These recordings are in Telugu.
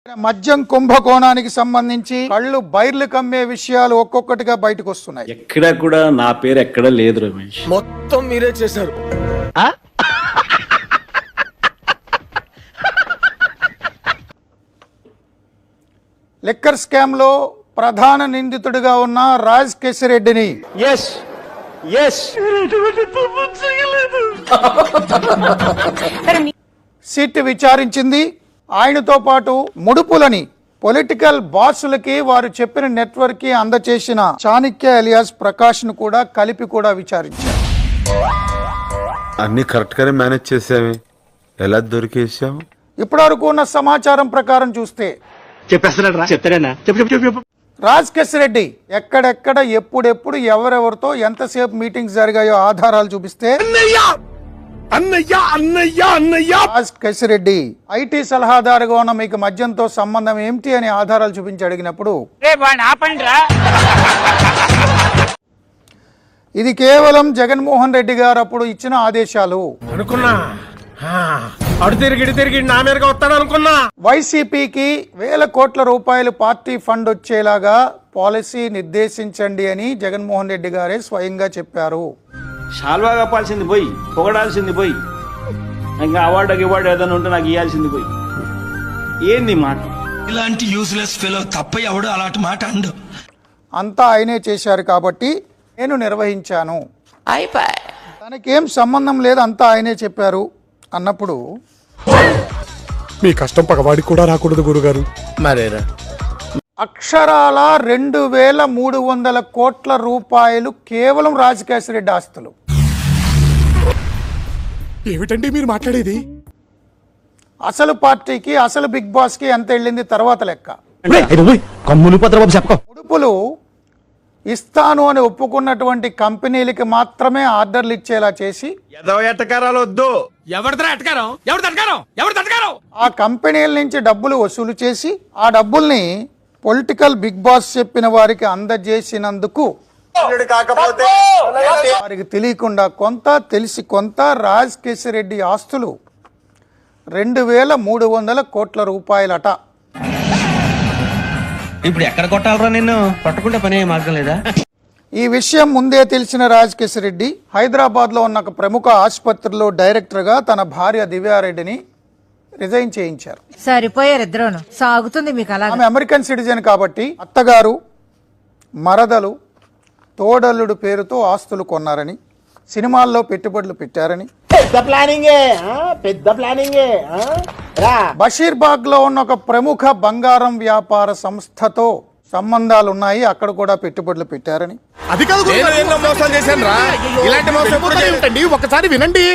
మద్యం కుంభకోణానికి సంబంధించి కళ్ళు బైర్లు కమ్మే విషయాలు ఒక్కొక్కటిగా బయటకు వస్తున్నాయి. ఎక్కడ కూడా నా పేరు ఎక్కడ లేదు రమేష్. మొత్తం మీరే చేశారు. లిక్కర్ స్కామ్ లో ప్రధాన నిందితుడిగా ఉన్న రాజ్ కేశిరెడ్డిని సిట్ విచారించింది. ఆయనతో పాటు ముడుపులని పొలిటికల్ బాసులకి వారు చెప్పిన నెట్వర్క్ కి అందచేసిన చాణక్య ఎలియాస్ ప్రకాష్ ను కూడా కలిపి కూడా విచారించారు. అన్ని కరెక్ట్ గానే మేనేజ్ చేసామే, ఎలా దొరికేసాము? ఇప్పటివరకు ఉన్న సమాచారం ప్రకారం చూస్తే రాజ్ కేశిరెడ్డి ఎక్కడెక్కడ ఎప్పుడెప్పుడు ఎవరెవరితో ఎంతసేపు మీటింగ్స్ జరిగాయో ఆధారాలు చూపిస్తే రాజ్ కేశిరెడ్డి ఐటీ సలహాదారుగా ఉన్న మీకు మద్యంతో సంబంధం ఏమిటి అని ఆధారాలు చూపించి అడిగినప్పుడు ఇది కేవలం జగన్మోహన్ రెడ్డి గారు అప్పుడు ఇచ్చిన ఆదేశాలు అనుకున్నా తిరిగి నా మీదగా వస్తాడు అనుకున్నా. వైసీపీకి వేల కోట్ల రూపాయలు పార్టీ ఫండ్ వచ్చేలాగా పాలసీ నిర్దేశించండి అని జగన్మోహన్ రెడ్డి గారే స్వయంగా చెప్పారు. షాల్వా కప్పాల్సింది పోయి, పొగడాల్సింది పోయి, ఇంకా అవార్డు ఏదైనా ఉంటే నాకు ఇవ్వాల్సింది పోయి. ఏంది మాట? ఇలాంటి యూస్లెస్ ఫెలో తప్ప ఎవడు అలాంటి మాట అండు. అంతా ఆయనే చేశారు కాబట్టి నేను నిర్వహించాను, తనకేం సంబంధం లేదు, అంతా ఆయనే చెప్పారు అన్నప్పుడు మీ కష్టం పగవాడికి కూడా రాకూడదు గురుగారు. మరేరా అక్షరాల 2300 కోట్ల రూపాయలు కేవలం రాజ్ కేశిరెడ్డి ఆస్తులు. ఏమిటండి మీరు మాట్లాడేది? అసలు పార్టీకి అసలు బిగ్ బాస్ కి ఎంత వెళ్ళింది తర్వాత లెక్క. ముడుపులు ఇస్తాను అని ఒప్పుకున్నటువంటి కంపెనీలకి మాత్రమే ఆర్డర్లు ఇచ్చేలా చేసి ఆ కంపెనీల నుంచి డబ్బులు వసూలు చేసి ఆ డబ్బుల్ని పొలిటికల్ బిగ్ బాస్ చెప్పిన వారికి అందజేసినందుకు వారికి తెలియకుండా కొంత, తెలిసి కొంత రాజ్ కేశిరెడ్డి ఆస్తులు 2300 కోట్ల రూపాయలట. ఇప్పుడు ఎక్కడ కొట్టాలరా నిన్ను? పట్టుకుంటే పని మార్గం లేదా? ఈ విషయం ముందే తెలిసిన రాజ్ కేశిరెడ్డి హైదరాబాద్ లో ఉన్న ఒక ప్రముఖ ఆసుపత్రిలో డైరెక్టర్ గా తన భార్య దివ్యారెడ్డిని రిజైన్ చేయించారు. సరిపోయారు ఇద్దరును. సాగుతుంది మీకు అలా. ఆమె అమెరికన్ సిటిజన్ కాబట్టి అత్తగారు, మరదలు, తోడల్లుడు పేరుతో ఆస్తులు కొన్నారని, సినిమాల్లో పెట్టుబడులు పెట్టారని, బషీర్బాగ్ లో ఉన్న ఒక ప్రముఖ బంగారం వ్యాపార సంస్థతో సంబంధాలున్నాయి, అక్కడ కూడా పెట్టుబడులు పెట్టారని, అది కాదు మోసం చేశాను రా. ఇలాంటి మోసం ఏంటండి? ఒకసారి వినండి.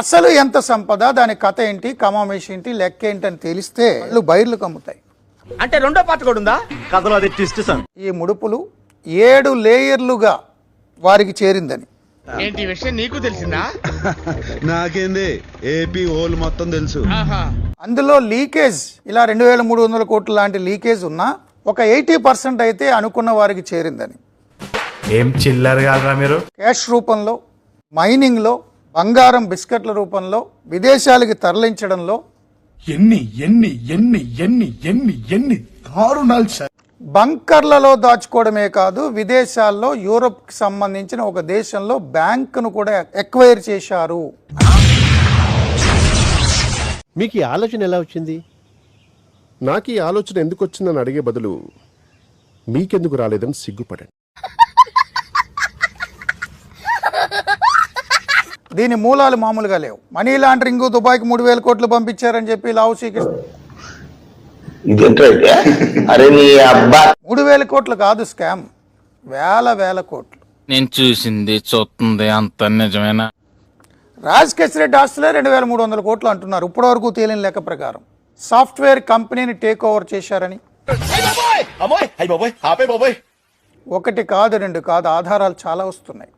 అసలు ఎంత సంపద, దాని కథ ఏంటి, కమామేషి ఏంటి, లెక్క ఏంటి అని తెలిస్తే వాళ్ళు బైర్లు కమ్ముతాయి. అంటే రెండో పార్ట్ కూడా ఉందా కథలో? అది ట్విస్ట్ సార్. ఈ ముడుపులు 7 లేయర్లుగా వారికి చేరిందని. ఏంటి విషయం నీకు తెలిసిందా? నాకేంది, ఏపీ హోల్ మొత్తం తెలుసు. అందులో లీకేజ్ ఇలా 2300 కోట్ల లాంటి లీకేజ్ ఉన్నా ఒక 80% అయితే అనుకున్న వారికి చేరిందని. ఏం చిల్లర్ కాదురా మీరు. క్యాష్ రూపంలో, మైనింగ్ లో, బంగారం బిస్కెట్ల రూపంలో విదేశాలకి తరలించడంలో ఎన్ని ఎన్ని ఎన్ని ఎన్ని ఎన్ని ఎన్ని దారుణాలు సార్. బంకర్లలో దాచుకోవడమే కాదు, విదేశాల్లో యూరోప్ కి సంబంధించిన ఒక దేశంలో బ్యాంకును కూడా ఎక్వైర్ చేశారు. మీకు ఈ ఆలోచన ఎలా వచ్చింది? నాకు ఈ ఆలోచన ఎందుకు వచ్చిందని అడిగే బదులు మీకెందుకు రాలేదని సిగ్గుపడండి. దీని మూలాలు మామూలుగా లేవు. మనీ లాండరింగ్, దుబాయ్కి 3000 కోట్లు పంపించారని చెప్పి లావు శ్రీకృష్ణ 3000 కోట్లు కాదు స్కామ్, వేల కోట్లు. నేను చూసింది చూస్తుంది అంత నిజమేనా? రాజ్ కేశిరెడ్డి ఆస్తులే 2300 కోట్లు అంటున్నారు ఇప్పటి వరకు తేలిన లెక్క ప్రకారం. సాఫ్ట్వేర్ కంపెనీని టేక్ ఓవర్ చేశారని ఒకటి కాదు, 2 కాదు, ఆధారాలు చాలా వస్తున్నాయి.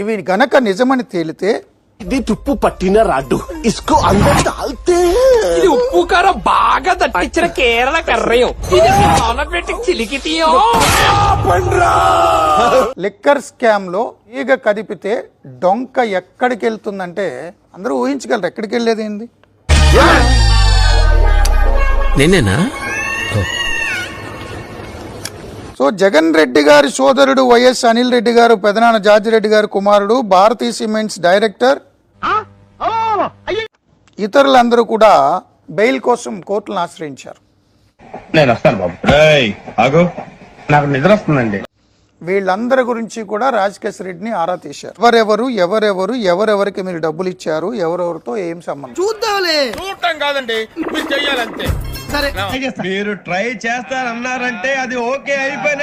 ఇవి గనక నిజమని తేలితే ఇది తుప్పు పట్టిన రాడ్డు ఇసుకో అందరు తాల్తే ఇది ఉప్పు కారం బాగా దట్టించిన కేరళ కర్రయం ఇది పెట్టి చిలికితీయో లిక్కర్ స్కామ్ లో ఈగ కదిపితే డొంక ఎక్కడికి వెళ్తుందంటే అందరూ ఊహించగలరు. ఎక్కడికి వెళ్ళేది ఏంది? నేనేనా సో జగన్ రెడ్డి గారి సోదరుడు వైఎస్ అనిల్ రెడ్డి గారు పెదనాన్న జార్జి రెడ్డి గారి కుమారుడు భారతీ సిమెంట్స్ డైరెక్టర్ ఇతరులందరూ కూడా బెయిల్ కోసం కోర్టులను ఆశ్రయించారు. నేను వస్తాను బాబు. ఆగు, నాకు నిద్ర వస్తుందండి. వీళ్ళందరి గురించి కూడా రాజకేశ్ రెడ్డిని ఆరా తీశారు. ఎవరెవరికి మీరు డబ్బులు ఇచ్చారు, ఎవరెవరితో ఏం సంబంధం. చూడటం కాదండి మీరు చెయ్యాలంతే. మీరు ట్రై చేస్తారన్నారంటే అది ఓకే అయిపోయిన